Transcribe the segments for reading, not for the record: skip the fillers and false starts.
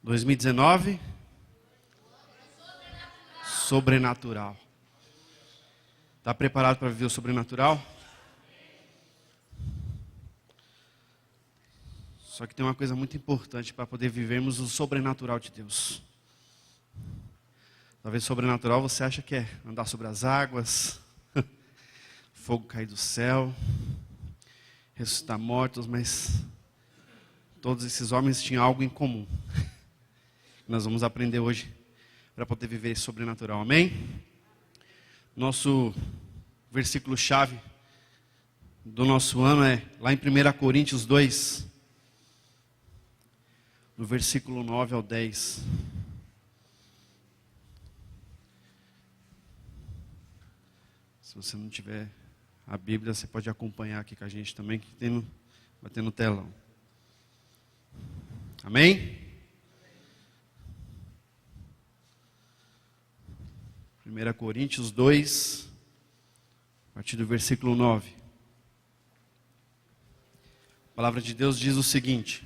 2019, sobrenatural. Está preparado para viver o sobrenatural? Só que tem uma coisa muito importante para poder vivermos o sobrenatural de Deus. Talvez sobrenatural você acha que é andar sobre as águas, fogo cair do céu, ressuscitar mortos, mas todos esses homens tinham algo em comum. Nós vamos aprender hoje para poder viver esse sobrenatural, amém? Nosso versículo-chave do nosso ano é lá em 1 Coríntios 2, no versículo 9 ao 10. Se você não tiver a Bíblia, você pode acompanhar aqui com a gente também, que vai ter no telão. Amém? 1 Coríntios 2, a partir do versículo 9. A palavra de Deus diz o seguinte: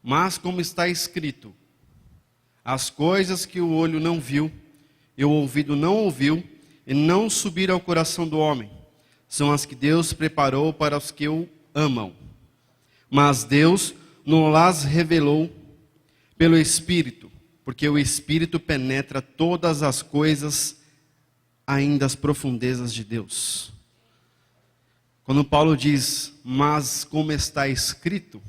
mas como está escrito, as coisas que o olho não viu, e o ouvido não ouviu, e não subiram ao coração do homem, são as que Deus preparou para os que o amam. Mas Deus não las revelou pelo Espírito, porque o Espírito penetra todas as coisas, ainda as profundezas de Deus. Quando Paulo diz, mas como está escrito,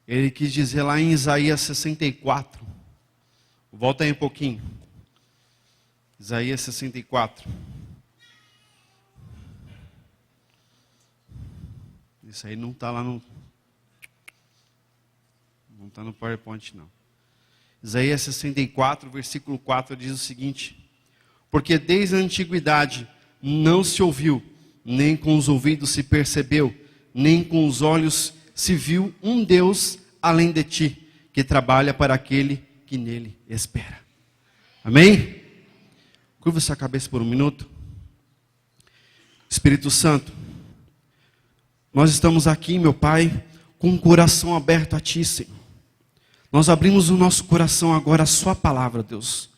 ele quis dizer lá em Isaías 64. Volta aí um pouquinho. Isaías 64. Isso aí não está lá no... Não está no PowerPoint, não. Isaías 64, versículo 4, diz o seguinte: porque desde a antiguidade não se ouviu, nem com os ouvidos se percebeu, nem com os olhos se viu um Deus além de ti, que trabalha para aquele que nele espera. Amém? Curva sua cabeça por um minuto. Espírito Santo, nós estamos aqui, meu Pai, com o coração aberto a Ti, Senhor. Nós abrimos o nosso coração agora à Sua palavra, Deus.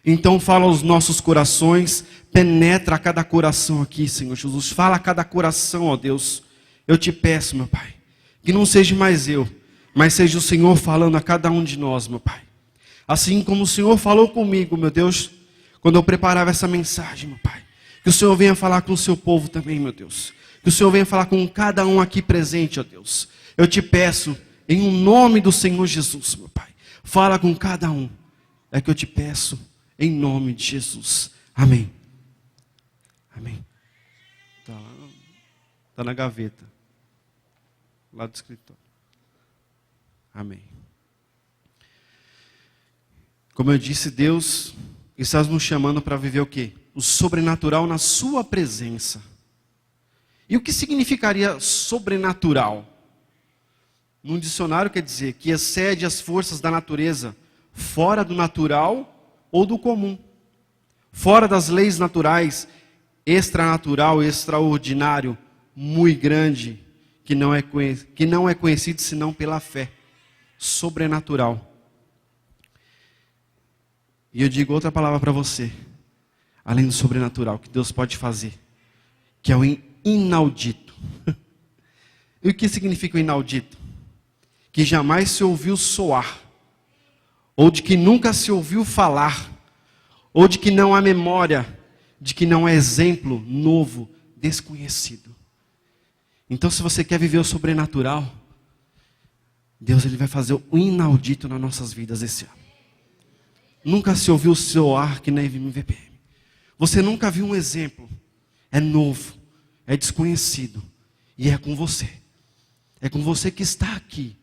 Então fala aos nossos corações, penetra a cada coração aqui, Senhor Jesus. Fala a cada coração, ó Deus. Eu te peço, meu Pai, que não seja mais eu, mas seja o Senhor falando a cada um de nós, meu Pai. Assim como o Senhor falou comigo, meu Deus, quando eu preparava essa mensagem, meu Pai. Que o Senhor venha falar com o seu povo também, meu Deus. Que o Senhor venha falar com cada um aqui presente, ó Deus. Eu te peço, em um nome do Senhor Jesus, meu Pai. Fala com cada um. É que eu te peço, em nome de Jesus. Amém. Amém. Está na gaveta. Lá do escritório. Amém. Como eu disse, Deus está nos chamando para viver o quê? O sobrenatural na sua presença. E o que significaria sobrenatural? Num dicionário quer dizer que excede as forças da natureza, fora do natural ou do comum. Fora das leis naturais, extranatural, extraordinário, muito grande, que não é conhecido senão pela fé. Sobrenatural. E eu digo outra palavra para você, além do sobrenatural, que Deus pode fazer, que é o inaudito. E o que significa o inaudito? Que jamais se ouviu soar, ou de que nunca se ouviu falar, ou de que não há memória, de que não é exemplo novo, desconhecido. Então, se você quer viver o sobrenatural, Deus ele vai fazer o inaudito nas nossas vidas esse ano. Nunca se ouviu soar que na MVPM. Você nunca viu um exemplo. É novo, é desconhecido, e é com você. É com você que está aqui,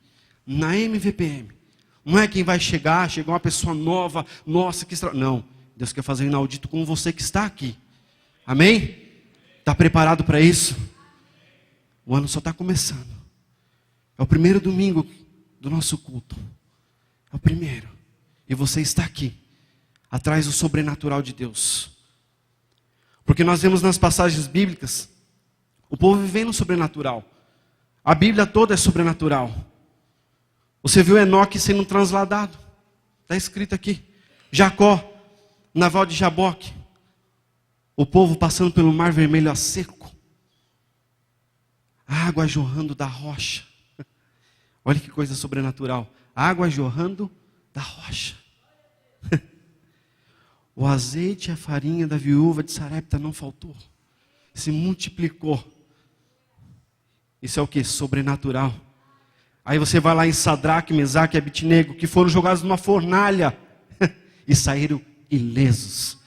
na MVPM. Não é quem vai chegar uma pessoa nova, nossa, que extra... Não, Deus quer fazer o inaudito com você que está aqui. Amém? Está preparado para isso? O ano só está começando. É o primeiro domingo do nosso culto. É o primeiro. E você está aqui, atrás do sobrenatural de Deus. Porque nós vemos nas passagens bíblicas, o povo vivendo o sobrenatural. A Bíblia toda é sobrenatural. Você viu Enoque sendo transladado. Está escrito aqui. Jacó, naval de Jaboque. O povo passando pelo mar vermelho a seco. Água jorrando da rocha. Olha que coisa sobrenatural. Água jorrando da rocha. O azeite e a farinha da viúva de Sarepta não faltou. Se multiplicou. Isso é o que? Sobrenatural. Aí você vai lá em Sadraque, Mesaque e Abednego, que foram jogados numa fornalha e saíram ilesos.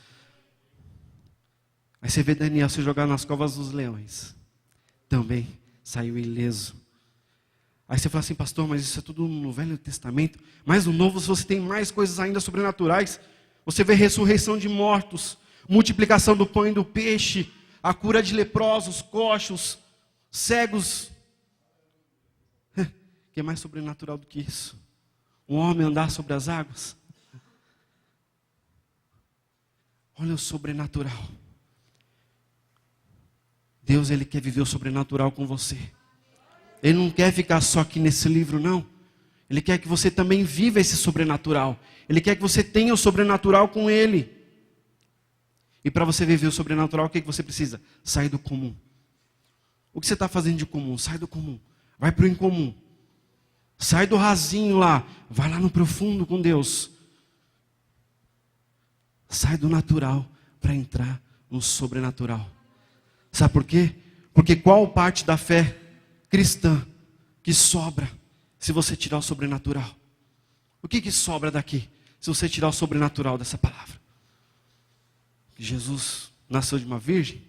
Aí você vê Daniel se jogar nas covas dos leões. Também saiu ileso. Aí você fala assim, pastor, mas isso é tudo no Velho Testamento. Mas no Novo você tem mais coisas ainda sobrenaturais. Você vê ressurreição de mortos, multiplicação do pão e do peixe, a cura de leprosos, coxos, cegos. Que é mais sobrenatural do que isso? Um homem andar sobre as águas? Olha o sobrenatural. Deus, Ele quer viver o sobrenatural com você. Ele não quer ficar só aqui nesse livro, não. Ele quer que você também viva esse sobrenatural. Ele quer que você tenha o sobrenatural com Ele. E para você viver o sobrenatural, o que você precisa? Sair do comum. O que você está fazendo de comum? Sai do comum. Vai para o incomum. Sai do rasinho lá. Vai lá no profundo com Deus. Sai do natural para entrar no sobrenatural. Sabe por quê? Porque qual parte da fé cristã que sobra se você tirar o sobrenatural? O que sobra daqui se você tirar o sobrenatural dessa palavra? Que Jesus nasceu de uma virgem?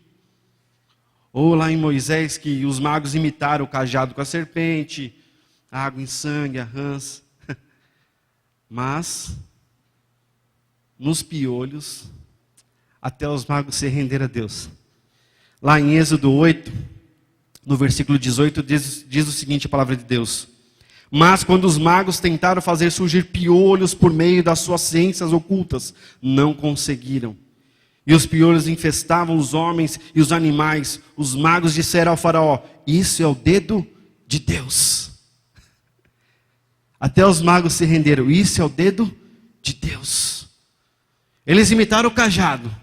Ou lá em Moisés que os magos imitaram o cajado com a serpente, a água em sangue, a rãs. Mas nos piolhos até os magos se renderam a Deus. Lá em Êxodo 8, no versículo 18, diz o seguinte, a palavra de Deus. Mas quando os magos tentaram fazer surgir piolhos por meio das suas ciências ocultas, não conseguiram. E os piolhos infestavam os homens e os animais. Os magos disseram ao faraó, isso é o dedo de Deus. Até os magos se renderam, isso é o dedo de Deus. Eles imitaram o cajado.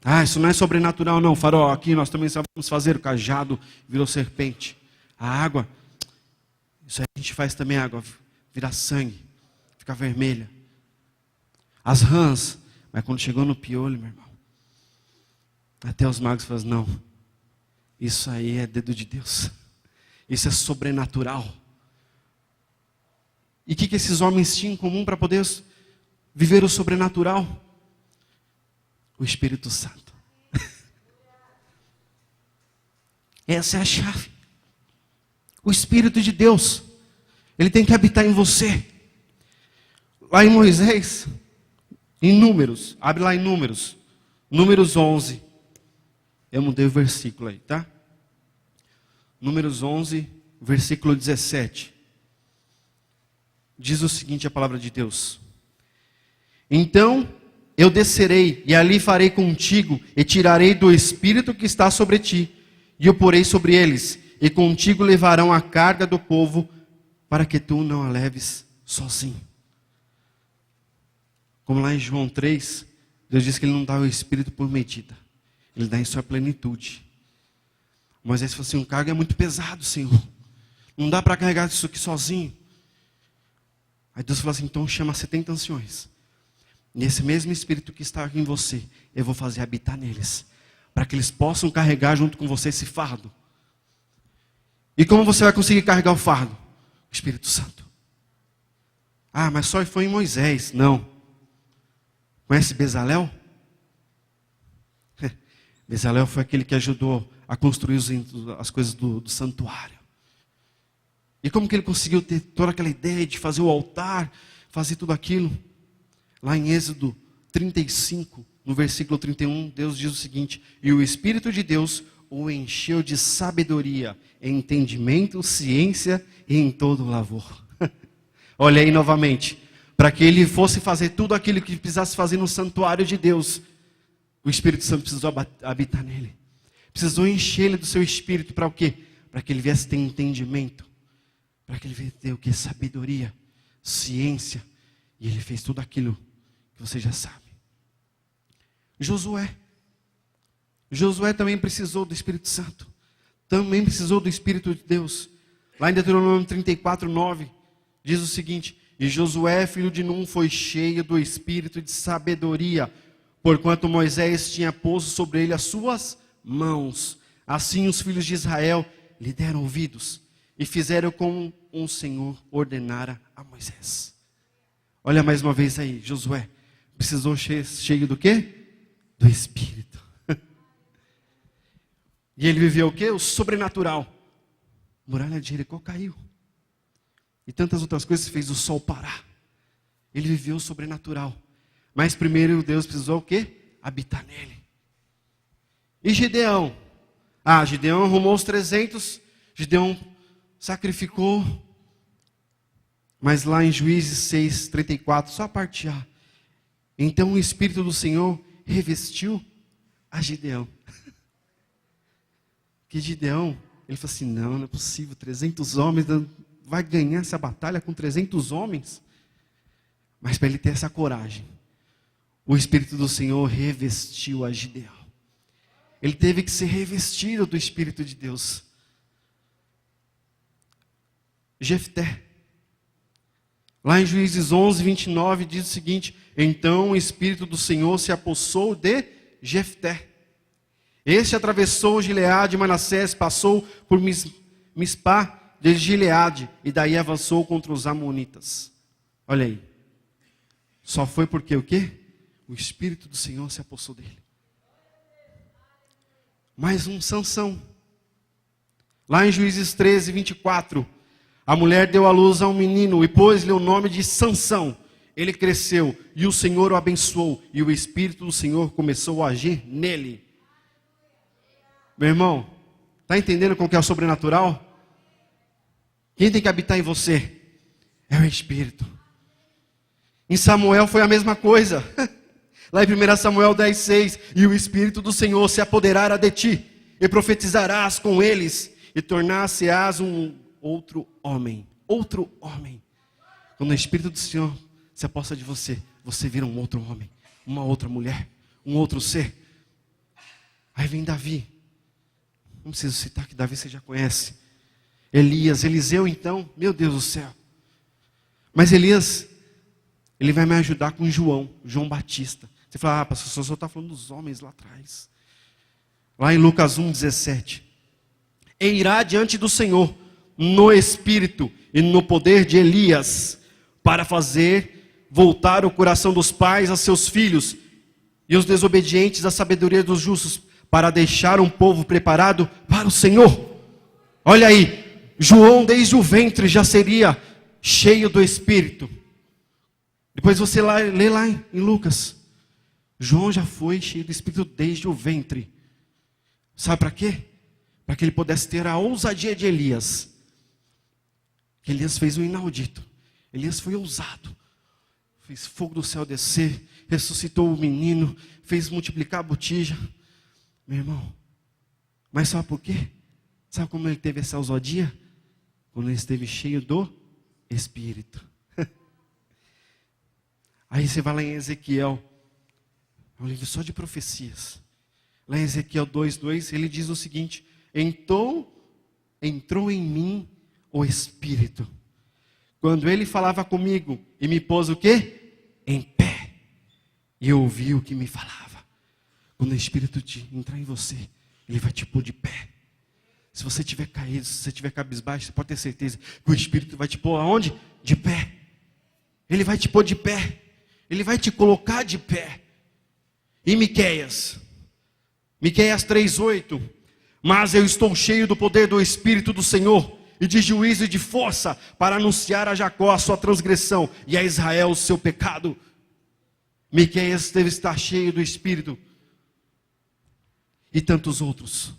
Ah, isso não é sobrenatural não, faraó. Aqui nós também vamos fazer o cajado, virou serpente. A água, isso aí a gente faz também, a água virar sangue, ficar vermelha. As rãs, mas quando chegou no piolho, meu irmão, até os magos falaram, não, isso aí é dedo de Deus. Isso é sobrenatural. E o que esses homens tinham em comum para poder viver o sobrenatural? O Espírito Santo. Essa é a chave. O Espírito de Deus, ele tem que habitar em você. Lá em Moisés, em Números, abre lá em Números, Números 11. Eu mudei o versículo aí, tá? Números 11, versículo 17. Diz o seguinte a palavra de Deus. Então eu descerei e ali farei contigo e tirarei do espírito que está sobre ti e o porei sobre eles e contigo levarão a carga do povo para que tu não a leves sozinho. Como lá em João 3, Deus diz que Ele não dá o espírito por medida, Ele dá em sua plenitude. Moisés falou assim, o cargo é muito pesado, Senhor, não dá para carregar isso aqui sozinho. Aí Deus falou assim, então chama 70 anciões. Nesse mesmo Espírito que está em você, eu vou fazer habitar neles, para que eles possam carregar junto com você esse fardo. E como você vai conseguir carregar o fardo? O Espírito Santo. Ah, mas só foi em Moisés. Não. Conhece Bezalel? Bezalel foi aquele que ajudou a construir as coisas do santuário. E como que ele conseguiu ter toda aquela ideia de fazer o altar, fazer tudo aquilo? Lá em Êxodo 35, no versículo 31, Deus diz o seguinte, e o Espírito de Deus o encheu de sabedoria, entendimento, ciência e em todo lavor. Olha aí novamente, para que ele fosse fazer tudo aquilo que precisasse fazer no santuário de Deus, o Espírito Santo precisou habitar nele. Precisou encher ele do seu Espírito para o quê? Para que ele viesse ter entendimento, para que ele venha ter o que? Sabedoria, ciência. E ele fez tudo aquilo que você já sabe. Josué também precisou do Espírito Santo. Também precisou do Espírito de Deus. Lá em Deuteronômio 34:9, diz o seguinte: e Josué, filho de Num, foi cheio do Espírito de sabedoria, porquanto Moisés tinha posto sobre ele as suas mãos. Assim os filhos de Israel lhe deram ouvidos e fizeram como o Senhor ordenara a Moisés. Olha mais uma vez aí, Josué precisou cheio do quê? Do Espírito. E ele viveu o quê? O sobrenatural. A muralha de Jericó caiu. E tantas outras coisas, fez o sol parar. Ele viveu o sobrenatural. Mas primeiro Deus precisou o quê? Habitar nele. E Gideão? Gideão arrumou os 300. Gideão sacrificou. Mas lá em Juízes 6:34, só a parte A. Então o Espírito do Senhor revestiu a Gideão. Que Gideão, ele falou assim, não é possível, 300 homens, vai ganhar essa batalha com 300 homens? Mas para ele ter essa coragem, o Espírito do Senhor revestiu a Gideão. Ele teve que ser revestido do Espírito de Deus. Jefté. Lá em Juízes 11:29 diz o seguinte: então o Espírito do Senhor se apossou de Jefté. Este atravessou Gileade e Manassés, passou por Mispá de Gileade e daí avançou contra os amonitas. Olha aí. Só foi porque o quê? O Espírito do Senhor se apossou dele. Mais um Sansão. Lá em Juízes 13:24, a mulher deu à luz a um menino e pôs-lhe o nome de Sansão. Ele cresceu e o Senhor o abençoou e o Espírito do Senhor começou a agir nele. Meu irmão, está entendendo qual que é o sobrenatural? Quem tem que habitar em você? É o Espírito. Em Samuel foi a mesma coisa. Lá em 1 Samuel 10:6, e o Espírito do Senhor se apoderará de ti, e profetizarás com eles, e tornar-se-ás um outro homem. Outro homem. Quando o Espírito do Senhor se aposta de você, você vira um outro homem, uma outra mulher, um outro ser. Aí vem Davi. Não preciso citar que Davi você já conhece. Elias, Eliseu então, meu Deus do céu. Mas Elias, ele vai me ajudar com João Batista. Você fala, pastor, só está falando dos homens lá atrás. Lá em Lucas 1:17. E irá diante do Senhor no espírito e no poder de Elias, para fazer voltar o coração dos pais a seus filhos, e os desobedientes à sabedoria dos justos, para deixar um povo preparado para o Senhor. Olha aí, João desde o ventre já seria cheio do Espírito. Depois você lê lá em Lucas. João já foi cheio do Espírito desde o ventre. Sabe para quê? Para que ele pudesse ter a ousadia de Elias. Que Elias fez o inaudito. Elias foi ousado. Fez fogo do céu descer, ressuscitou o menino, fez multiplicar a botija. Meu irmão, mas sabe por quê? Sabe como ele teve essa ousadia? Quando ele esteve cheio do Espírito. Aí você vai lá em Ezequiel, é um livro só de profecias. Lá em Ezequiel 2:2, ele diz o seguinte: então entrou em mim o Espírito, quando ele falava comigo, e me pôs o quê? Em pé, e eu ouvi o que me falava. Quando o Espírito entrar em você, ele vai te pôr de pé. Se você estiver caído, se você estiver cabisbaixo, você pode ter certeza que o Espírito vai te pôr aonde? De pé. Ele vai te pôr de pé. Ele vai te colocar de pé. E Miqueias 3:8, mas eu estou cheio do poder do Espírito do Senhor, e de juízo e de força, para anunciar a Jacó a sua transgressão, e a Israel o seu pecado. Miqueias deve estar cheio do Espírito. E tantos outros.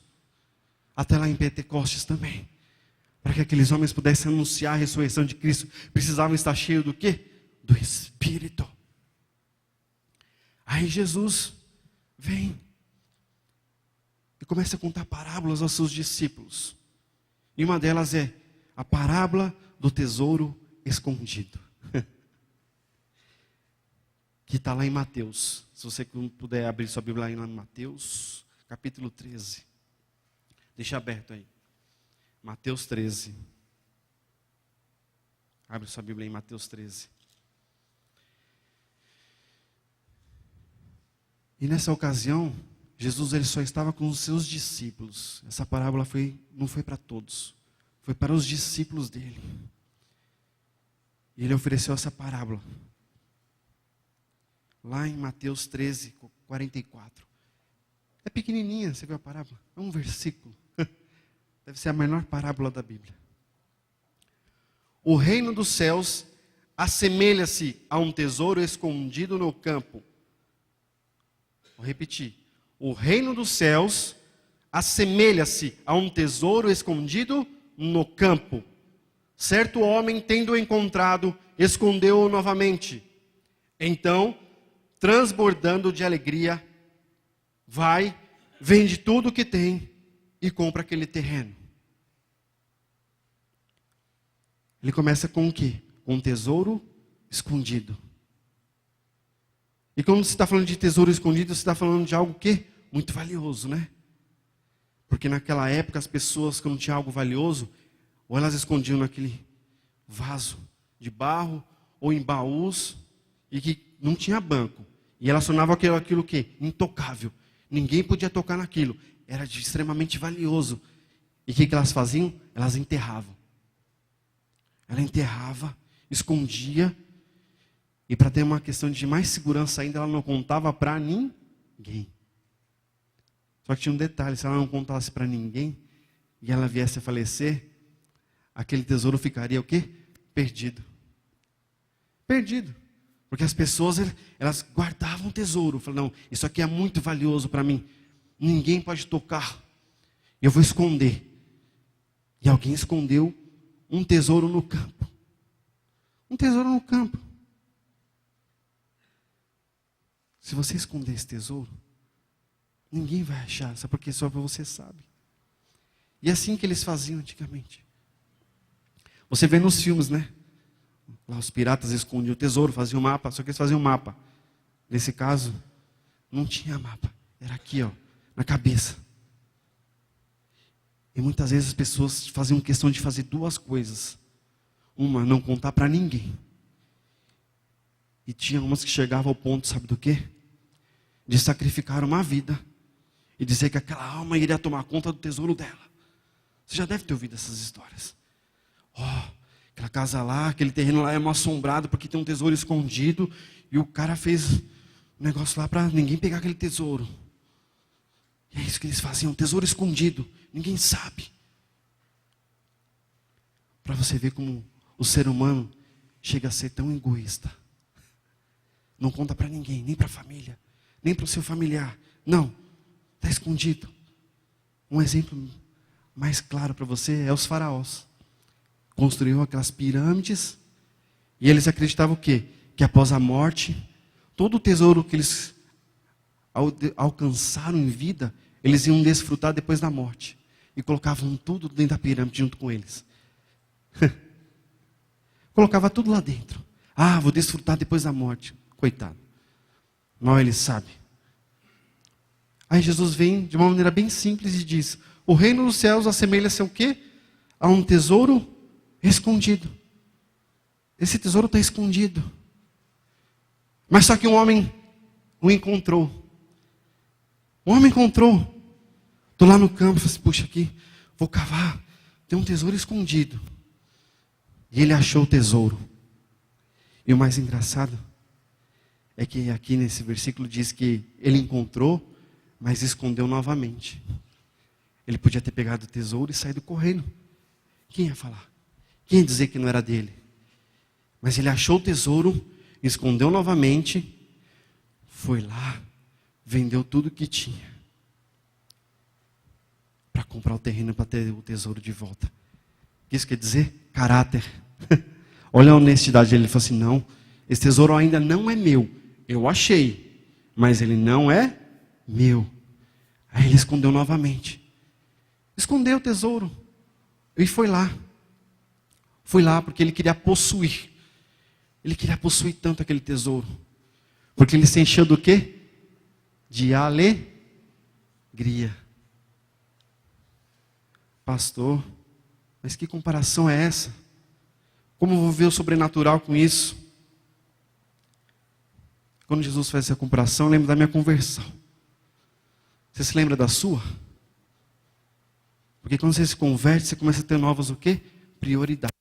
Até lá em Pentecostes também. Para que aqueles homens pudessem anunciar a ressurreição de Cristo, precisavam estar cheios do quê? Do Espírito. Aí Jesus vem e começa a contar parábolas aos seus discípulos. E uma delas é a parábola do tesouro escondido. Que está lá em Mateus. Se você puder abrir sua Bíblia aí lá em Mateus, capítulo 13. Deixa aberto aí. Mateus 13. Abre sua Bíblia em Mateus 13. E nessa ocasião, Jesus ele só estava com os seus discípulos. Essa parábola não foi para todos. Foi para os discípulos dele. E ele ofereceu essa parábola. Lá em Mateus 13, 44. É pequenininha, você viu a parábola? É um versículo. Deve ser a menor parábola da Bíblia. O reino dos céus assemelha-se a um tesouro escondido no campo. Vou repetir. O reino dos céus assemelha-se a um tesouro escondido no campo. Certo homem, tendo-o encontrado, escondeu-o novamente. Então, transbordando de alegria, vai, vende tudo o que tem e compra aquele terreno. Ele começa com o quê? Com um tesouro escondido. E quando você está falando de tesouro escondido, você está falando de algo o quê? Muito valioso, né? Porque naquela época as pessoas, quando tinham algo valioso, ou elas escondiam naquele vaso de barro, ou em baús, e que não tinha banco. E elas tornavam aquilo o quê? Intocável. Ninguém podia tocar naquilo. Era extremamente valioso. E o que elas faziam? Elas enterravam. Ela enterrava, escondia. E para ter uma questão de mais segurança ainda, ela não contava para ninguém. Só que tinha um detalhe, se ela não contasse para ninguém, e ela viesse a falecer, aquele tesouro ficaria o quê? Perdido. Perdido. Porque as pessoas, elas guardavam o tesouro. Falavam, não, isso aqui é muito valioso para mim. Ninguém pode tocar. Eu vou esconder. E alguém escondeu um tesouro no campo. Um tesouro no campo. Se você esconder esse tesouro, ninguém vai achar. Sabe por quê? Só você sabe. E é assim que eles faziam antigamente. Você vê nos filmes, né? Lá os piratas escondiam o tesouro, faziam um mapa, só que eles faziam um mapa. Nesse caso, não tinha mapa. Era aqui, ó, na cabeça. E muitas vezes as pessoas faziam questão de fazer duas coisas. Uma, não contar para ninguém. E tinha umas que chegavam ao ponto, sabe do quê? De sacrificar uma vida. E dizer que aquela alma iria tomar conta do tesouro dela. Você já deve ter ouvido essas histórias. Aquela casa lá, aquele terreno lá é mal assombrado porque tem um tesouro escondido. E o cara fez um negócio lá para ninguém pegar aquele tesouro. E é isso que eles faziam, um tesouro escondido. Ninguém sabe. Para você ver como o ser humano chega a ser tão egoísta. Não conta para ninguém, nem para a família, nem para o seu familiar. Não, está escondido. Um exemplo mais claro para você é os faraós. Construíram aquelas pirâmides e eles acreditavam o quê? Que após a morte, todo o tesouro que eles alcançaram em vida, eles iam desfrutar depois da morte. E colocavam tudo dentro da pirâmide junto com eles. Colocava tudo lá dentro. Vou desfrutar depois da morte. Coitado. Mal ele sabe. Aí Jesus vem de uma maneira bem simples e diz: o reino dos céus assemelha-se ao quê? A um tesouro escondido. Esse tesouro está escondido. Mas só que um homem o encontrou. O homem encontrou. Estou lá no campo, falei assim, puxa aqui, vou cavar. Tem um tesouro escondido. E ele achou o tesouro. E o mais engraçado é que aqui nesse versículo diz que ele encontrou, mas escondeu novamente. Ele podia ter pegado o tesouro e saído correndo. Quem ia falar? Quem ia dizer que não era dele? Mas ele achou o tesouro, escondeu novamente, foi lá, vendeu tudo que tinha. Para comprar o terreno, para ter o tesouro de volta. O que isso quer dizer? Caráter. Olha a honestidade dele. Ele falou assim, não, esse tesouro ainda não é meu. Eu achei, mas ele não é meu. Aí ele escondeu novamente. Escondeu o tesouro. E foi lá. Foi lá porque ele queria possuir. Ele queria possuir tanto aquele tesouro. Porque ele se encheu do quê? De alegria. Pastor, mas que comparação é essa? Como eu vou ver o sobrenatural com isso? Quando Jesus faz essa comparação, eu lembro da minha conversão. Você se lembra da sua? Porque quando você se converte, você começa a ter novas o quê? Prioridades.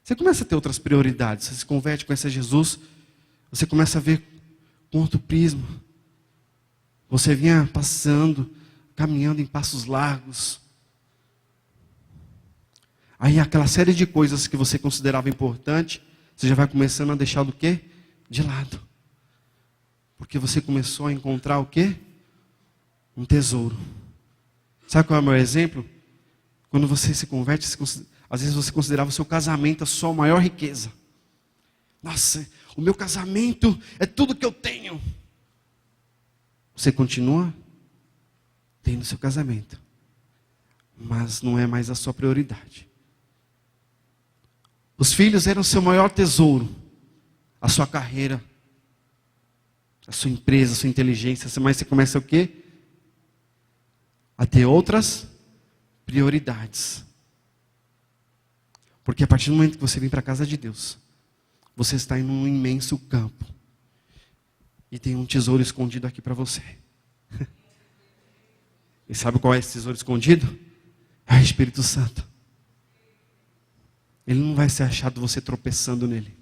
Você começa a ter outras prioridades. Você se converte, conhece a Jesus, você começa a ver com outro prisma. Você vinha passando, caminhando em passos largos. Aí aquela série de coisas que você considerava importante, você já vai começando a deixar do quê? De lado. Porque você começou a encontrar o quê? Um tesouro. Sabe qual é o meu exemplo? Quando você se converte, às vezes você considerava o seu casamento a sua maior riqueza. Nossa, o meu casamento é tudo que eu tenho. Você continua tendo seu casamento, mas não é mais a sua prioridade. Os filhos eram o seu maior tesouro, a sua carreira, a sua empresa, a sua inteligência, mas você começa o quê? A ter outras prioridades. Porque a partir do momento que você vem para a casa de Deus, você está em um imenso campo. E tem um tesouro escondido aqui para você. E sabe qual é esse tesouro escondido? É o Espírito Santo. Ele não vai ser achado você tropeçando nele.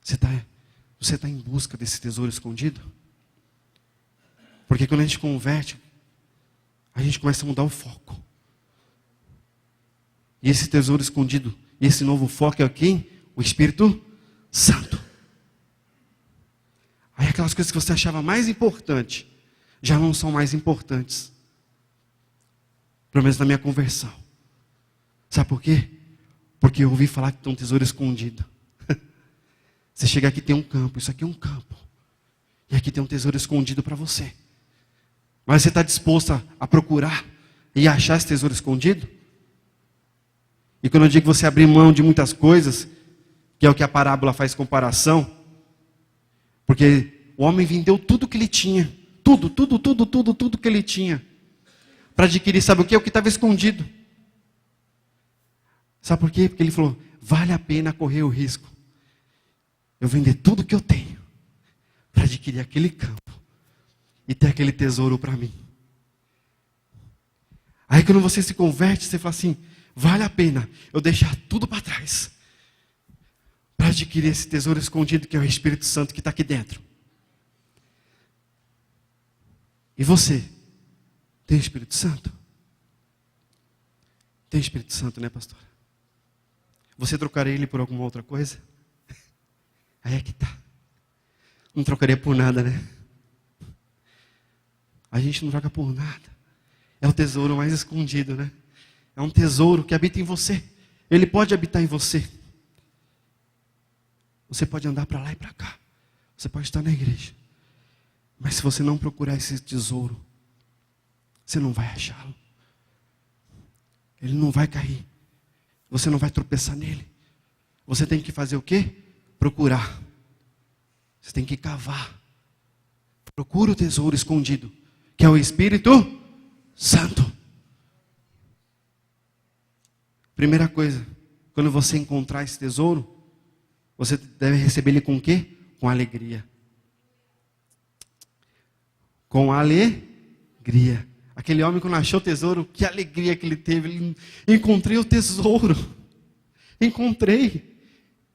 Você está em busca desse tesouro escondido? Porque quando a gente converte, a gente começa a mudar o foco. E esse tesouro escondido, e esse novo foco é quem? O Espírito Santo. Aí aquelas coisas que você achava mais importante, já não são mais importantes. Pelo menos na minha conversão. Sabe por quê? Porque eu ouvi falar que tem um tesouro escondido. Você chega aqui e tem um campo, isso aqui é um campo. E aqui tem um tesouro escondido para você. Mas você está disposto a procurar e achar esse tesouro escondido? E quando eu digo você abrir mão de muitas coisas, que é o que a parábola faz comparação, porque o homem vendeu tudo que ele tinha, tudo que ele tinha, para adquirir, sabe o que? O que estava escondido. Sabe por quê? Porque ele falou, vale a pena correr o risco. Eu vender tudo que eu tenho, para adquirir aquele campo, e ter aquele tesouro para mim. Aí quando você se converte, você fala assim, vale a pena eu deixar tudo para trás, para adquirir esse tesouro escondido que é o Espírito Santo que está aqui dentro. E você, tem o Espírito Santo? Tem o Espírito Santo, né, pastor? Você trocaria ele por alguma outra coisa? Aí é que tá. Não trocaria por nada, né? A gente não troca por nada. É o tesouro mais escondido, né? É um tesouro que habita em você. Ele pode habitar em você. Você pode andar para lá e para cá. Você pode estar na igreja. Mas se você não procurar esse tesouro, você não vai achá-lo. Ele não vai cair. Você não vai tropeçar nele. Você tem que fazer o quê? Procurar. Você tem que cavar. Procura o tesouro escondido, que é o Espírito Santo. Primeira coisa, quando você encontrar esse tesouro, você deve receber ele com o quê? Com alegria. Com alegria. Aquele homem, quando achou o tesouro, que alegria que ele teve. Ele, encontrei o tesouro. Encontrei.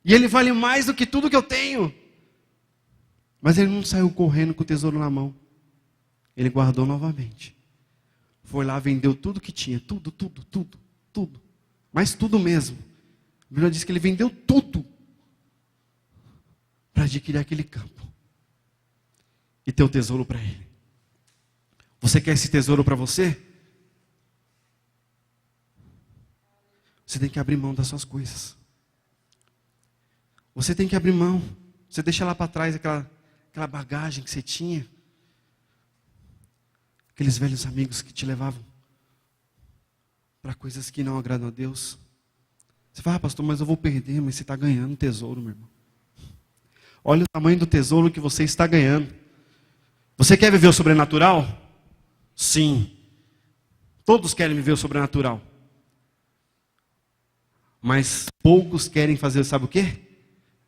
E ele vale mais do que tudo que eu tenho. Mas ele não saiu correndo com o tesouro na mão. Ele guardou novamente. Foi lá, vendeu tudo que tinha. Tudo. Mas tudo mesmo. A Bíblia diz que ele vendeu tudo para adquirir aquele campo e ter o tesouro para ele. Você quer esse tesouro para você? Você tem que abrir mão das suas coisas. Você tem que abrir mão. Você deixa lá para trás aquela bagagem que você tinha. Aqueles velhos amigos que te levavam para coisas que não agradam a Deus. Você fala, pastor, mas eu vou perder, mas você está ganhando tesouro, meu irmão. Olha o tamanho do tesouro que você está ganhando. Você quer viver o sobrenatural? Sim. Todos querem viver o sobrenatural. Mas poucos querem fazer, sabe o quê?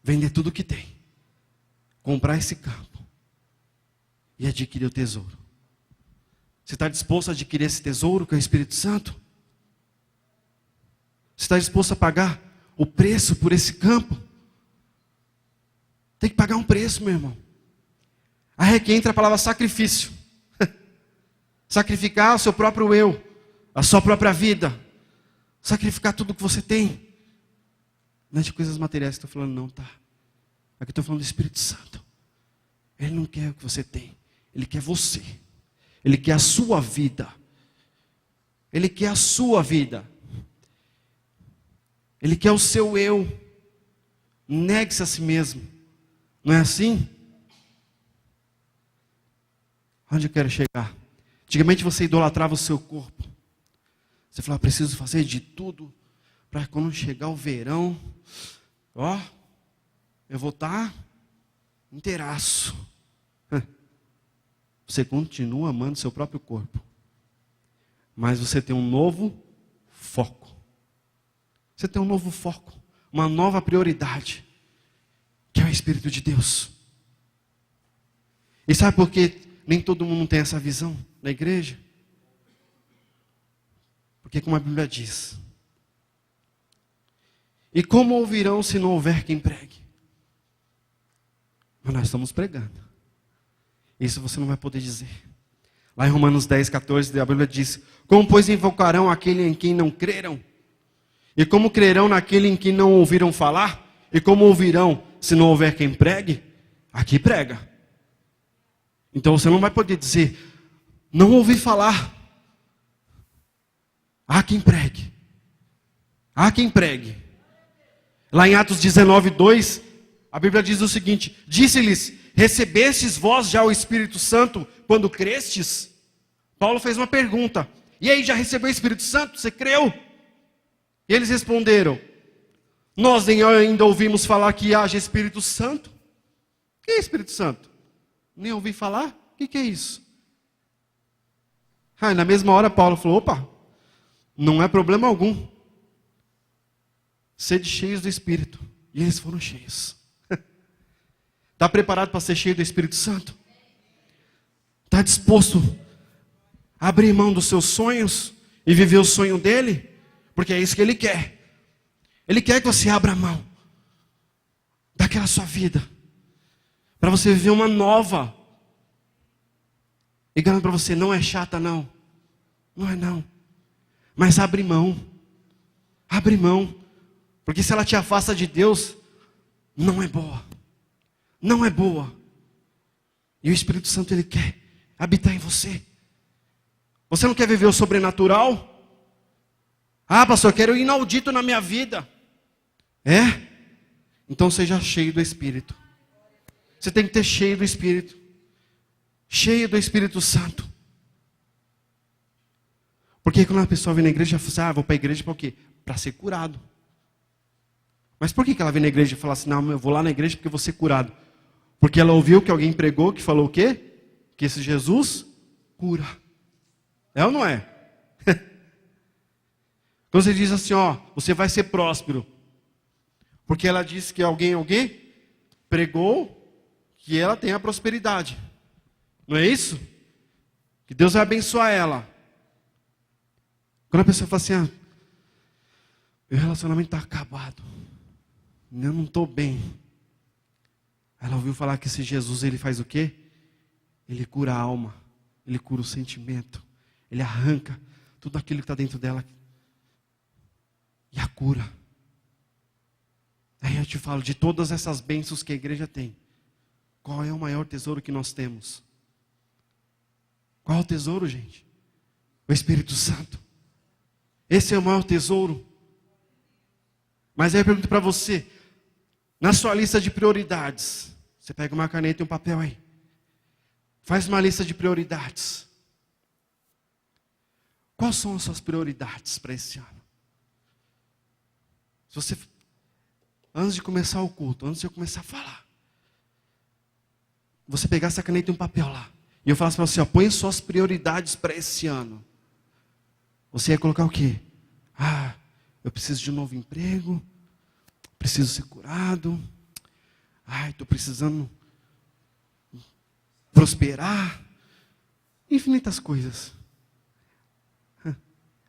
Vender tudo o que tem. Comprar esse campo. E adquirir o tesouro. Você está disposto a adquirir esse tesouro que é o Espírito Santo? Você está disposto a pagar o preço por esse campo? Tem que pagar um preço, meu irmão. Aí é que entra a palavra sacrifício. Sacrificar o seu próprio eu, a sua própria vida. Sacrificar tudo que você tem. Não é de coisas materiais que estou falando, não, tá? Aqui estou falando do Espírito Santo. Ele não quer o que você tem. Ele quer você. Ele quer a sua vida. Ele quer a sua vida. Ele quer o seu eu. Negue-se a si mesmo. Não é assim? Onde eu quero chegar? Antigamente você idolatrava o seu corpo. Você falava, preciso fazer de tudo para quando chegar o verão, eu vou estar inteiraço. Você continua amando seu próprio corpo. Mas você tem um novo foco. Você tem um novo foco. Uma nova prioridade. Que é o Espírito de Deus. E sabe por que nem todo mundo tem essa visão na igreja? Porque como a Bíblia diz. E como ouvirão se não houver quem pregue? Mas nós estamos pregando. Isso você não vai poder dizer. Lá em Romanos 10, 14, a Bíblia diz: como pois invocarão aquele em quem não creram? E como crerão naquele em quem não ouviram falar? E como ouvirão se não houver quem pregue? Aqui prega. Então você não vai poder dizer, não ouvi falar. Há quem pregue. Há quem pregue. Lá em Atos 19, 2, a Bíblia diz o seguinte: disse-lhes, recebestes vós já o Espírito Santo quando crestes? Paulo fez uma pergunta. E aí, já recebeu o Espírito Santo? Você creu? E eles responderam, nós nem ainda ouvimos falar que haja Espírito Santo. O que é Espírito Santo? Nem ouvi falar? O que é isso? E na mesma hora Paulo falou, opa, não é problema algum. Sede cheios do Espírito. E eles foram cheios. Está preparado para ser cheio do Espírito Santo? Está disposto a abrir mão dos seus sonhos e viver o sonho dele? Porque é isso que ele quer. Ele quer que você abra mão daquela sua vida. Para você viver uma nova. E garanto para você, não é chata não. Não é não. Mas abre mão. Abre mão. Porque se ela te afasta de Deus, não é boa. Não é boa. E o Espírito Santo, ele quer habitar em você. Você não quer viver o sobrenatural? Ah, pastor, eu quero o inaudito na minha vida. É? Então seja cheio do Espírito. Você tem que ter cheio do Espírito. Cheio do Espírito Santo. Porque quando a pessoa vem na igreja, ela fala assim, vou para a igreja para o quê? Para ser curado. Mas por que ela vem na igreja e fala assim, não, eu vou lá na igreja porque eu vou ser curado? Porque ela ouviu que alguém pregou, que falou o quê? Que esse Jesus cura. É ou não é? Quando você diz assim, você vai ser próspero. Porque ela disse que alguém pregou que ela tem a prosperidade. Não é isso? Que Deus vai abençoar ela. Quando a pessoa fala assim, meu relacionamento está acabado. Eu não estou bem. Ela ouviu falar que esse Jesus, ele faz o quê? Ele cura a alma. Ele cura o sentimento. Ele arranca tudo aquilo que está dentro dela. E a cura. Aí eu te falo de todas essas bênçãos que a igreja tem. Qual é o maior tesouro que nós temos? Qual é o tesouro, gente? O Espírito Santo. Esse é o maior tesouro. Mas aí eu pergunto para você, na sua lista de prioridades, você pega uma caneta e um papel aí. Faz uma lista de prioridades. Quais são as suas prioridades para esse ano? Se você, antes de começar o culto, antes de eu começar a falar, você pegasse a caneta e um papel lá, e eu falasse para você, ó, põe suas prioridades para esse ano. Você ia colocar o quê? Ah, eu preciso de um novo emprego, preciso ser curado, ai, estou precisando prosperar, infinitas coisas.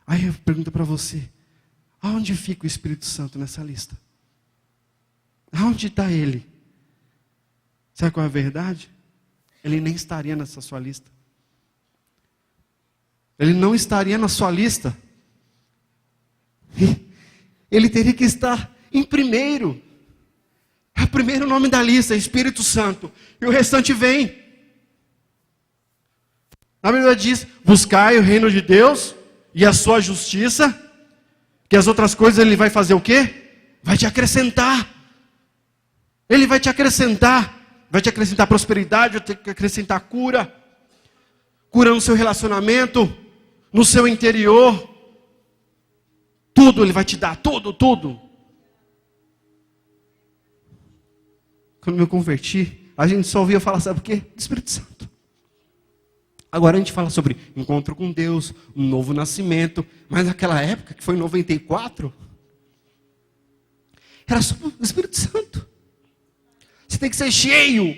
Aí eu pergunto para você, aonde fica o Espírito Santo nessa lista? Aonde está ele? Sabe qual é a verdade? Ele nem estaria nessa sua lista. Ele não estaria na sua lista. Ele teria que estar em primeiro. É o primeiro nome da lista, Espírito Santo. E o restante vem. A Bíblia diz, buscai o reino de Deus e a sua justiça, que as outras coisas ele vai fazer o quê? Vai te acrescentar. Ele vai te acrescentar. Vai te acrescentar prosperidade, vai te acrescentar cura. Cura no seu relacionamento, no seu interior. Tudo ele vai te dar, tudo. Quando eu me converti, a gente só ouvia falar, sabe o quê? Do Espírito Santo. Agora a gente fala sobre encontro com Deus, um novo nascimento. Mas naquela época, que foi em 94, era sobre o Espírito Santo. Você tem que ser cheio.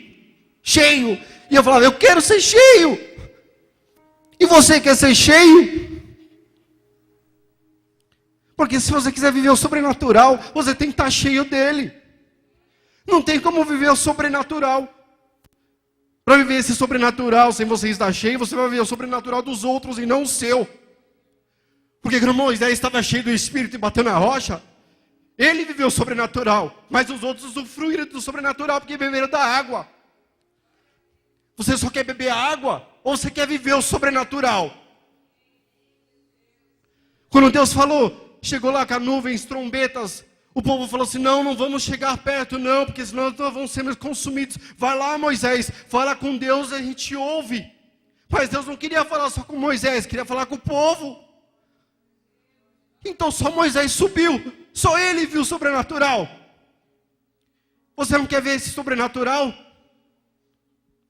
E eu falava, eu quero ser cheio. E você quer ser cheio? Porque se você quiser viver o sobrenatural, você tem que estar cheio dele. Não tem como viver o sobrenatural. Para viver esse sobrenatural sem você estar cheio, você vai viver o sobrenatural dos outros e não o seu. Porque quando Moisés estava cheio do Espírito e bateu na rocha, ele viveu o sobrenatural, mas os outros usufruíram do sobrenatural porque beberam da água. Você só quer beber água ou você quer viver o sobrenatural? Quando Deus falou, chegou lá com as nuvens, trombetas, o povo falou assim, não vamos chegar perto não, porque senão nós vamos ser consumidos. Vai lá, Moisés, fala com Deus e a gente ouve. Mas Deus não queria falar só com Moisés, queria falar com o povo. Então só Moisés subiu, só ele viu o sobrenatural. Você não quer ver esse sobrenatural?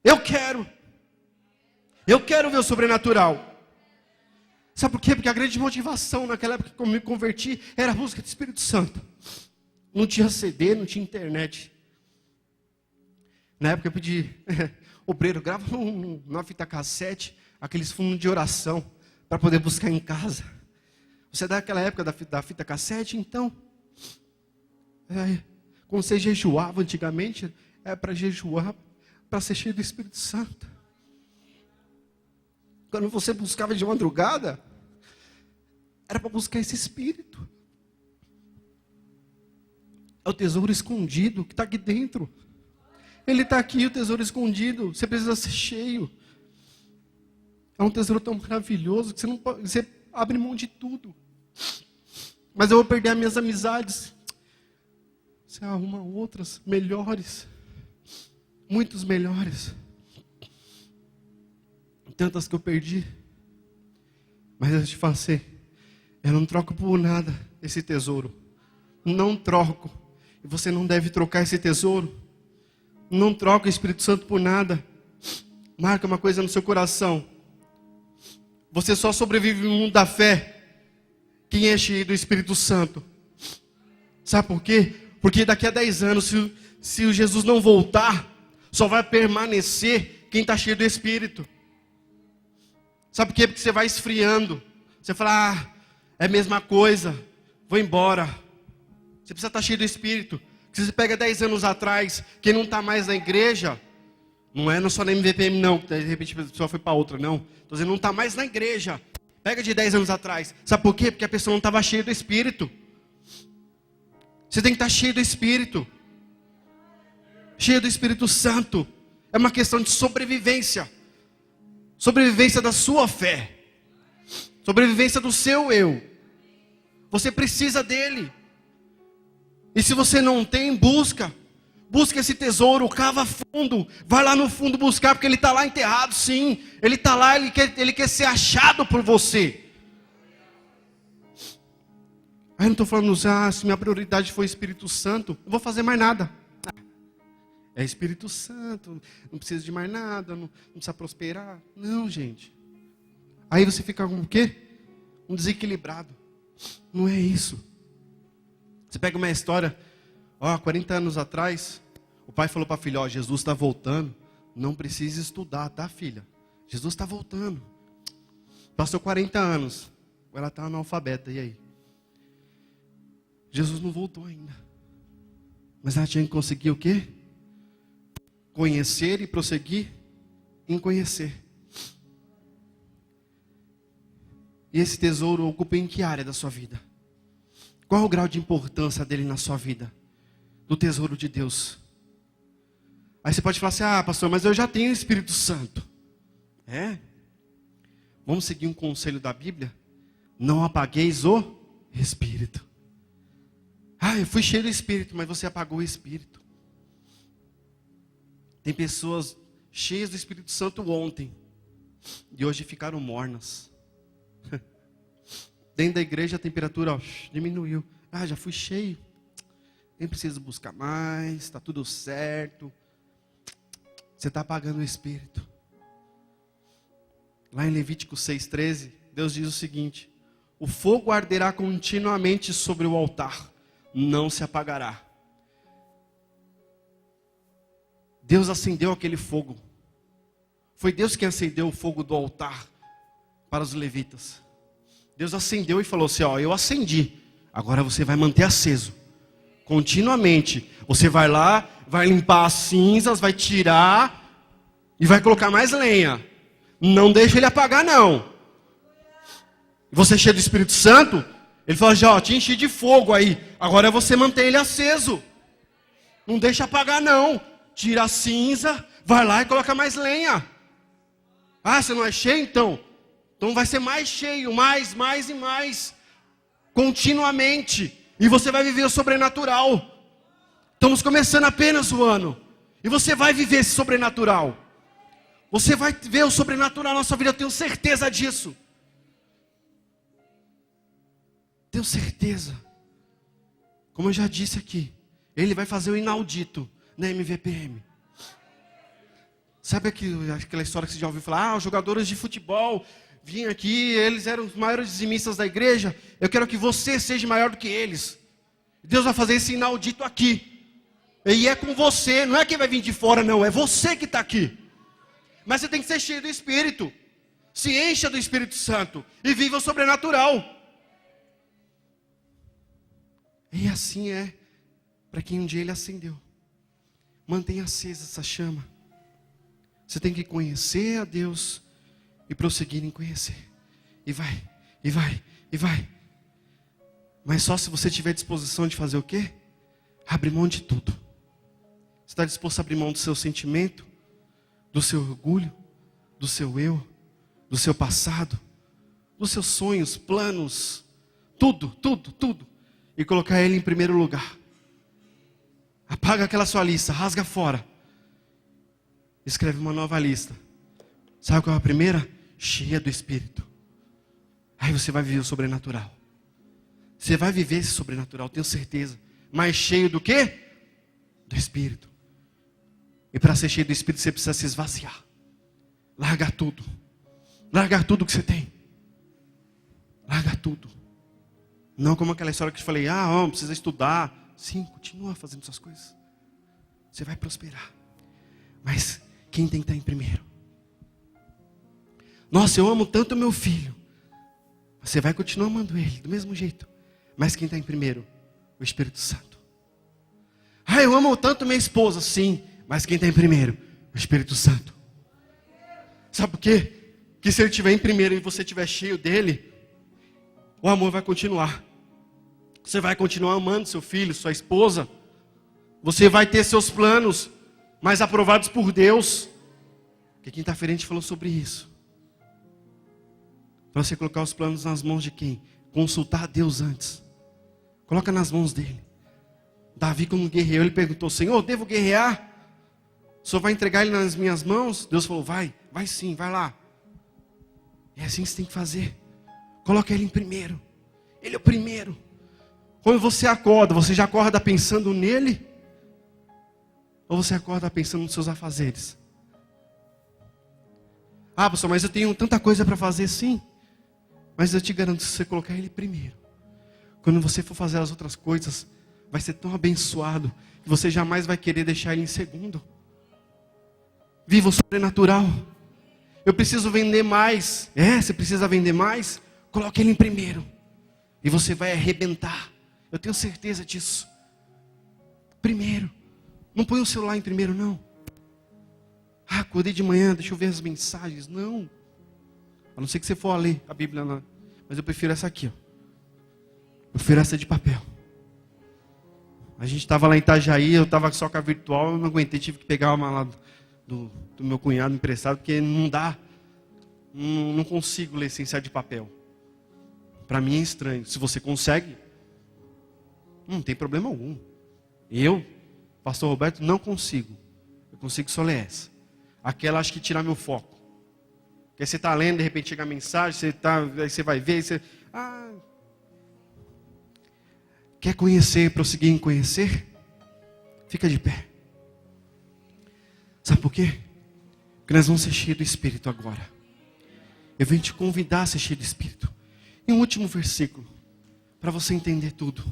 Eu quero ver o sobrenatural. Sabe por quê? Porque a grande motivação naquela época que eu me converti era a busca do Espírito Santo. Não tinha CD, não tinha internet. Na época eu pedi, obreiro, grava numa fita cassete, aqueles fundos de oração, para poder buscar em casa. Você é daquela época da fita cassete, então, quando você jejuava antigamente, para jejuar, para ser cheio do Espírito Santo. Quando você buscava de madrugada, era para buscar esse Espírito. É o tesouro escondido que está aqui dentro. Ele está aqui, o tesouro escondido. Você precisa ser cheio. É um tesouro tão maravilhoso que você abre mão de tudo. Mas eu vou perder as minhas amizades. Você arruma outras melhores. Muitos melhores. Tantas que eu perdi. Mas eu te falo assim, eu não troco por nada esse tesouro. Não troco. E você não deve trocar esse tesouro. Não troca o Espírito Santo por nada. Marca uma coisa no seu coração. Você só sobrevive no mundo da fé quem é cheio do Espírito Santo. Sabe por quê? Porque daqui a 10 anos, se o Jesus não voltar, só vai permanecer quem está cheio do Espírito. Sabe por quê? Porque você vai esfriando. Você fala, é a mesma coisa, vou embora. Você precisa estar cheio do Espírito. Se você pega 10 anos atrás, quem não está mais na igreja, não só na MVPM não, de repente a pessoa foi para outra, não. Estou dizendo, não está mais na igreja. Pega de 10 anos atrás. Sabe por quê? Porque a pessoa não estava cheia do Espírito. Você tem que estar cheio do Espírito. Cheio do Espírito Santo. É uma questão de sobrevivência. Sobrevivência da sua fé. Sobrevivência do seu eu. Você precisa dele. E se você não tem, busca esse tesouro, cava fundo. Vai lá no fundo buscar, porque ele está lá enterrado, sim. Ele está lá, ele quer ser achado por você. Aí eu não estou falando, se minha prioridade for Espírito Santo, eu vou fazer mais nada. É Espírito Santo, não precisa de mais nada, não precisa prosperar. Não, gente. Aí você fica com o quê? Um desequilibrado. Não é isso. Você pega uma história, 40 anos atrás, o pai falou para a filha, Jesus está voltando, não precisa estudar, tá, filha? Jesus está voltando. Passou 40 anos, ela está analfabeta, e aí? Jesus não voltou ainda. Mas ela tinha que conseguir o quê? Conhecer e prosseguir em conhecer. E esse tesouro ocupa em que área da sua vida? Qual é o grau de importância dele na sua vida? Do tesouro de Deus. Aí você pode falar assim, pastor, mas eu já tenho o Espírito Santo. Vamos seguir um conselho da Bíblia? Não apagueis o Espírito. Eu fui cheio do Espírito, mas você apagou o Espírito. Tem pessoas cheias do Espírito Santo ontem, e hoje ficaram mornas. Dentro da igreja a temperatura diminuiu. Já fui cheio. Nem preciso buscar mais, está tudo certo. Você está apagando o Espírito. Lá em Levítico 6,13, Deus diz o seguinte: o fogo arderá continuamente sobre o altar, não se apagará. Deus acendeu aquele fogo. Foi Deus quem acendeu o fogo do altar para os levitas. Deus acendeu e falou assim, eu acendi, agora você vai manter aceso, continuamente. Você vai lá, vai limpar as cinzas, vai tirar e vai colocar mais lenha. Não deixa ele apagar não. Você é cheio do Espírito Santo, ele falou assim, te enchi de fogo aí, agora você mantém ele aceso. Não deixa apagar não. Tira a cinza, vai lá e coloca mais lenha. Você não é cheio então? Então vai ser mais cheio, mais e mais. Continuamente. E você vai viver o sobrenatural. Estamos começando apenas o ano. E você vai viver esse sobrenatural. Você vai ver o sobrenatural na sua vida, eu tenho certeza disso. Tenho certeza. Como eu já disse aqui, ele vai fazer o inaudito na MVPM. Sabe aquela história que você já ouviu falar? Os jogadores de futebol vinham aqui, eles eram os maiores dizimistas da igreja. Eu quero que você seja maior do que eles. Deus vai fazer esse inaudito aqui. E é com você, não é quem vai vir de fora não, é você que está aqui. Mas você tem que ser cheio do Espírito. Se encha do Espírito Santo e viva o sobrenatural. E assim é para quem um dia ele acendeu. Mantenha acesa essa chama. Você tem que conhecer a Deus e prosseguir em conhecer. E vai, e vai, e vai. Mas só se você tiver disposição de fazer o quê? Abrir mão de tudo. Você está disposto a abrir mão do seu sentimento, do seu orgulho, do seu eu, do seu passado, dos seus sonhos, planos, tudo. E colocar ele em primeiro lugar. Apaga aquela sua lista, rasga fora. Escreve uma nova lista. Sabe qual é a primeira? Cheia do Espírito. Aí você vai viver o sobrenatural. Você vai viver esse sobrenatural, tenho certeza. Mas cheio do quê? Do Espírito. E para ser cheio do Espírito você precisa se esvaziar. Largar tudo. Largar tudo que você tem. Largar tudo. Não como aquela história que eu te falei, precisa estudar. Sim, continua fazendo essas coisas. Você vai prosperar. Mas quem tem que estar em primeiro? Nossa, eu amo tanto meu filho. Você vai continuar amando ele, do mesmo jeito. Mas quem está em primeiro? O Espírito Santo. Eu amo tanto minha esposa, sim. Mas quem está em primeiro? O Espírito Santo. Sabe por quê? Que se ele estiver em primeiro e você estiver cheio dele, o amor vai continuar. Você vai continuar amando seu filho, sua esposa. Você vai ter seus planos mais aprovados por Deus. Porque quinta-feira a gente falou sobre isso. Para você colocar os planos nas mãos de quem? Consultar a Deus antes. Coloca nas mãos dele. Davi, quando guerreou, ele perguntou: Senhor, devo guerrear? O Senhor vai entregar ele nas minhas mãos? Deus falou: vai sim, vai lá. É assim que você tem que fazer. Coloca ele em primeiro. Ele é o primeiro. Quando você acorda, você já acorda pensando nele? Ou você acorda pensando nos seus afazeres? Ah, pastor, mas eu tenho tanta coisa para fazer, sim. Mas eu te garanto, se você colocar ele primeiro, quando você for fazer as outras coisas, vai ser tão abençoado, que você jamais vai querer deixar ele em segundo. Viva o sobrenatural. Eu preciso vender mais. Você precisa vender mais? Coloque ele em primeiro. E você vai arrebentar. Eu tenho certeza disso. Primeiro. Não põe o celular em primeiro, não. Acordei de manhã, deixa eu ver as mensagens. Não. A não ser que você for ler a Bíblia lá. Mas eu prefiro essa aqui, ó. Eu prefiro essa de papel. A gente estava lá em Itajaí, eu estava só com a virtual, eu não aguentei, tive que pegar uma lá do meu cunhado emprestado, porque não dá. Não consigo ler sem ser de papel. Para mim é estranho. Se você consegue, não tem problema algum. Eu, pastor Roberto, não consigo. Eu consigo só ler essa. Aquela acho que tira meu foco. Porque você está lendo, de repente chega a mensagem, aí você vai ver, quer conhecer, prosseguir em conhecer? Fica de pé. Sabe por quê? Porque nós vamos ser cheios do Espírito agora. Eu venho te convidar a ser cheio do Espírito. E um último versículo, para você entender tudo.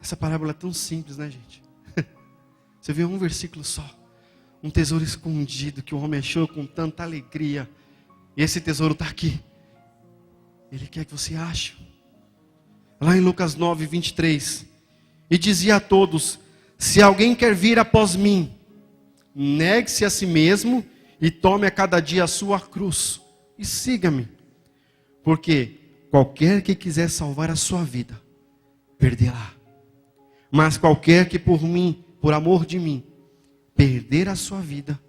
Essa parábola é tão simples, né, gente? Você vê um versículo só. Um tesouro escondido que o homem achou com tanta alegria. E esse tesouro está aqui. Ele quer que você ache. Lá em Lucas 9, 23. E dizia a todos: se alguém quer vir após mim, negue-se a si mesmo e tome a cada dia a sua cruz e siga-me. Porque qualquer que quiser salvar a sua vida, perderá. Mas qualquer que por mim, por amor de mim, perder a sua vida,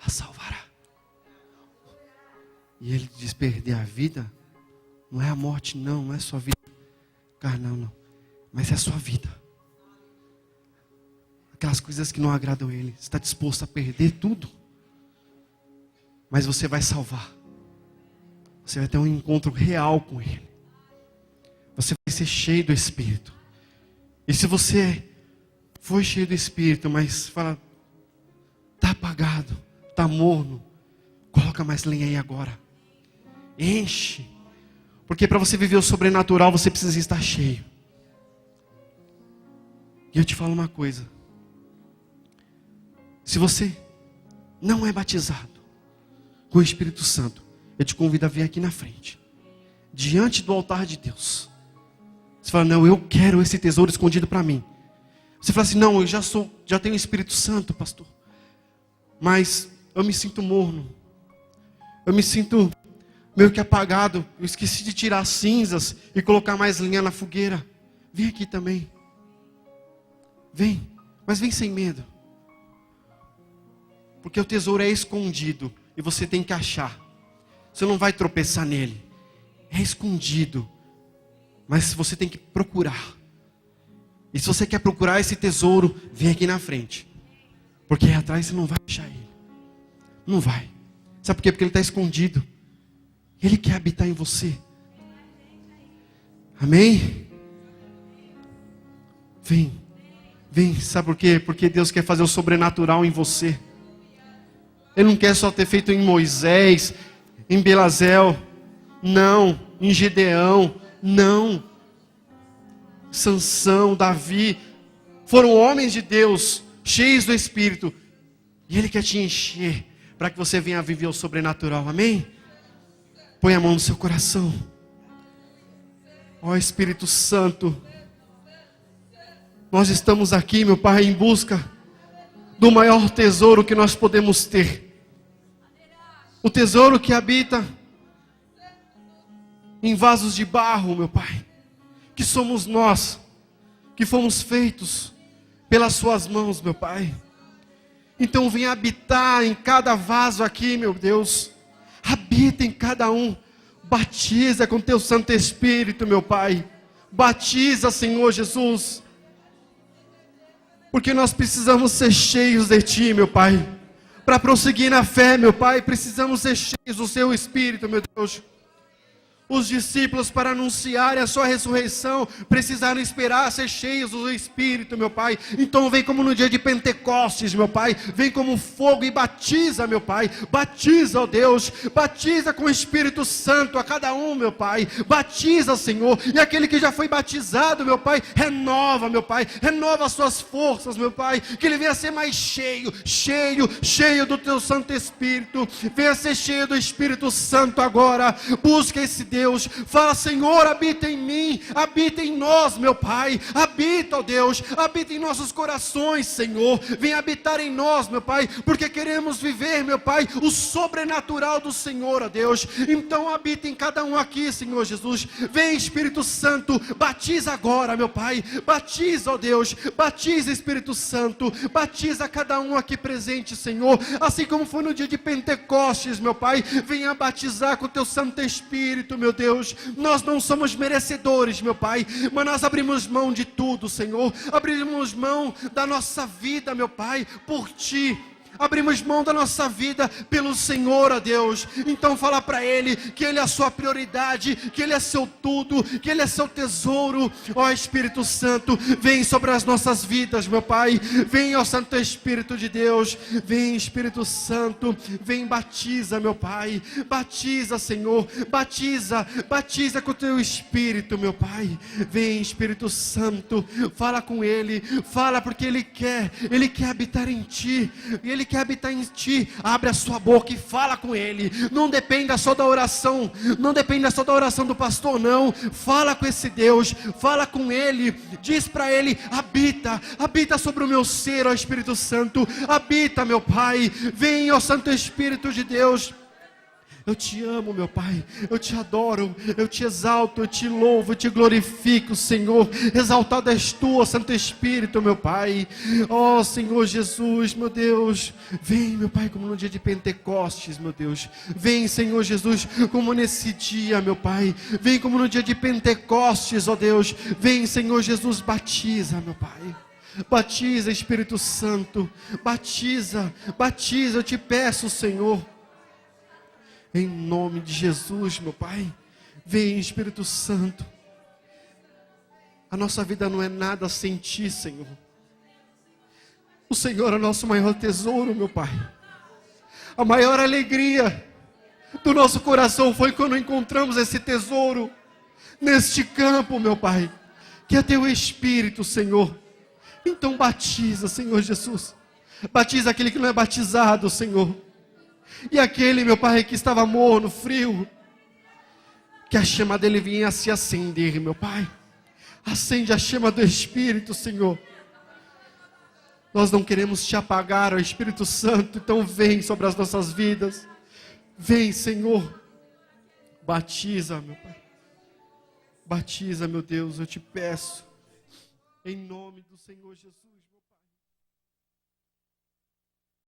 a salvará. E ele diz: perder a vida não é a morte, não é a sua vida carnal, não, mas é a sua vida. Aquelas coisas que não agradam a ele, você está disposto a perder tudo, mas você vai salvar. Você vai ter um encontro real com ele. Você vai ser cheio do Espírito. E se você foi cheio do Espírito, mas fala, está apagado, está morno, coloca mais lenha aí agora. Enche. Porque para você viver o sobrenatural, você precisa estar cheio. E eu te falo uma coisa. Se você não é batizado com o Espírito Santo, eu te convido a vir aqui na frente, diante do altar de Deus. Você fala, não, eu quero esse tesouro escondido para mim. Você fala assim, não, eu já tenho o Espírito Santo, pastor, mas eu me sinto morno, eu me sinto meio que apagado, eu esqueci de tirar as cinzas e colocar mais lenha na fogueira. Vem aqui também. Vem, mas vem sem medo. Porque o tesouro é escondido e você tem que achar. Você não vai tropeçar nele. É escondido. Mas você tem que procurar. E se você quer procurar esse tesouro, vem aqui na frente. Porque aí atrás você não vai achar ele. Não vai. Sabe por quê? Porque ele está escondido. Ele quer habitar em você. Amém? Vem. Vem. Sabe por quê? Porque Deus quer fazer o sobrenatural em você. Ele não quer só ter feito em Moisés, em Belazel. Não. Em Gedeão. Não. Sansão, Davi. Foram homens de Deus, cheios do Espírito. E Ele quer te encher, para que você venha viver o sobrenatural. Amém? Põe a mão no seu coração. Ó Espírito Santo, nós estamos aqui, meu Pai, em busca do maior tesouro que nós podemos ter. O tesouro que habita em vasos de barro, meu Pai. Que somos nós, que fomos feitos pelas suas mãos, meu Pai. Então venha habitar em cada vaso aqui, meu Deus. Habita em cada um. Batiza com teu Santo Espírito, meu Pai. Batiza, Senhor Jesus. Porque nós precisamos ser cheios de Ti, meu Pai. Para prosseguir na fé, meu Pai, precisamos ser cheios do Seu Espírito, meu Deus. Os discípulos, para anunciarem a sua ressurreição, precisaram esperar ser cheios do Espírito, meu Pai. Então vem como no dia de Pentecostes, meu Pai. Vem como fogo e batiza, meu Pai. Batiza, ó Deus. Batiza com o Espírito Santo a cada um, meu Pai. Batiza, Senhor. E aquele que já foi batizado, meu Pai, renova, meu Pai. Renova as suas forças, meu Pai. Que ele venha ser mais cheio, cheio do teu Santo Espírito. Venha ser cheio do Espírito Santo agora. Busca esse Deus, fala: Senhor, habita em mim, habita em nós, meu Pai, habita, ó Deus, habita em nossos corações, Senhor, vem habitar em nós, meu Pai, porque queremos viver, meu Pai, o sobrenatural do Senhor, ó Deus. Então habita em cada um aqui, Senhor Jesus. Vem, Espírito Santo, batiza agora, meu Pai, batiza, ó Deus, batiza, Espírito Santo, batiza cada um aqui presente, Senhor, assim como foi no dia de Pentecostes, meu Pai. Venha batizar com o teu Santo Espírito, meu Deus. Nós não somos merecedores, meu Pai, mas nós abrimos mão de tudo, Senhor. Abrimos mão da nossa vida, meu Pai, por Ti. Abrimos mão da nossa vida pelo Senhor, ó Deus. Então fala para Ele que Ele é a sua prioridade, que Ele é seu tudo, que Ele é seu tesouro. Ó Espírito Santo, vem sobre as nossas vidas, meu Pai. Vem, ó Santo Espírito de Deus. Vem, Espírito Santo, vem, batiza, meu Pai. Batiza, Senhor, batiza com o teu Espírito, meu Pai. Vem, Espírito Santo, fala com Ele, fala porque Ele quer habitar em Ti, e Ele quer habitar em Ti. Abre a sua boca e fala com Ele. Não dependa só da oração, não dependa só da oração do pastor, não. Fala com esse Deus, fala com Ele, diz para Ele: habita sobre o meu ser, ó Espírito Santo, habita, meu Pai. Vem, ó Santo Espírito de Deus. Eu te amo, meu Pai, eu te adoro, eu te exalto, eu te louvo, eu te glorifico, Senhor. Exaltado és Tu, ó Santo Espírito, meu Pai. Ó Senhor Jesus, meu Deus. Vem, meu Pai, como no dia de Pentecostes, meu Deus. Vem, Senhor Jesus, como nesse dia, meu Pai. Vem como no dia de Pentecostes, ó Deus. Vem, Senhor Jesus, batiza, meu Pai. Batiza, Espírito Santo. Batiza, eu te peço, Senhor. Em nome de Jesus, meu Pai. Vem, Espírito Santo. A nossa vida não é nada sem Ti, Senhor. O Senhor é o nosso maior tesouro, meu Pai. A maior alegria do nosso coração foi quando encontramos esse tesouro neste campo, meu Pai, que é Teu Espírito, Senhor. Então batiza, Senhor Jesus. Batiza aquele que não é batizado, Senhor. E aquele, meu Pai, que estava morno, frio, que a chama dele vinha a se acender, meu Pai. Acende a chama do Espírito, Senhor. Nós não queremos Te apagar, ó Espírito Santo. Então vem sobre as nossas vidas. Vem, Senhor. Batiza, meu Pai. Batiza, meu Deus, eu te peço. Em nome do Senhor Jesus, meu Pai.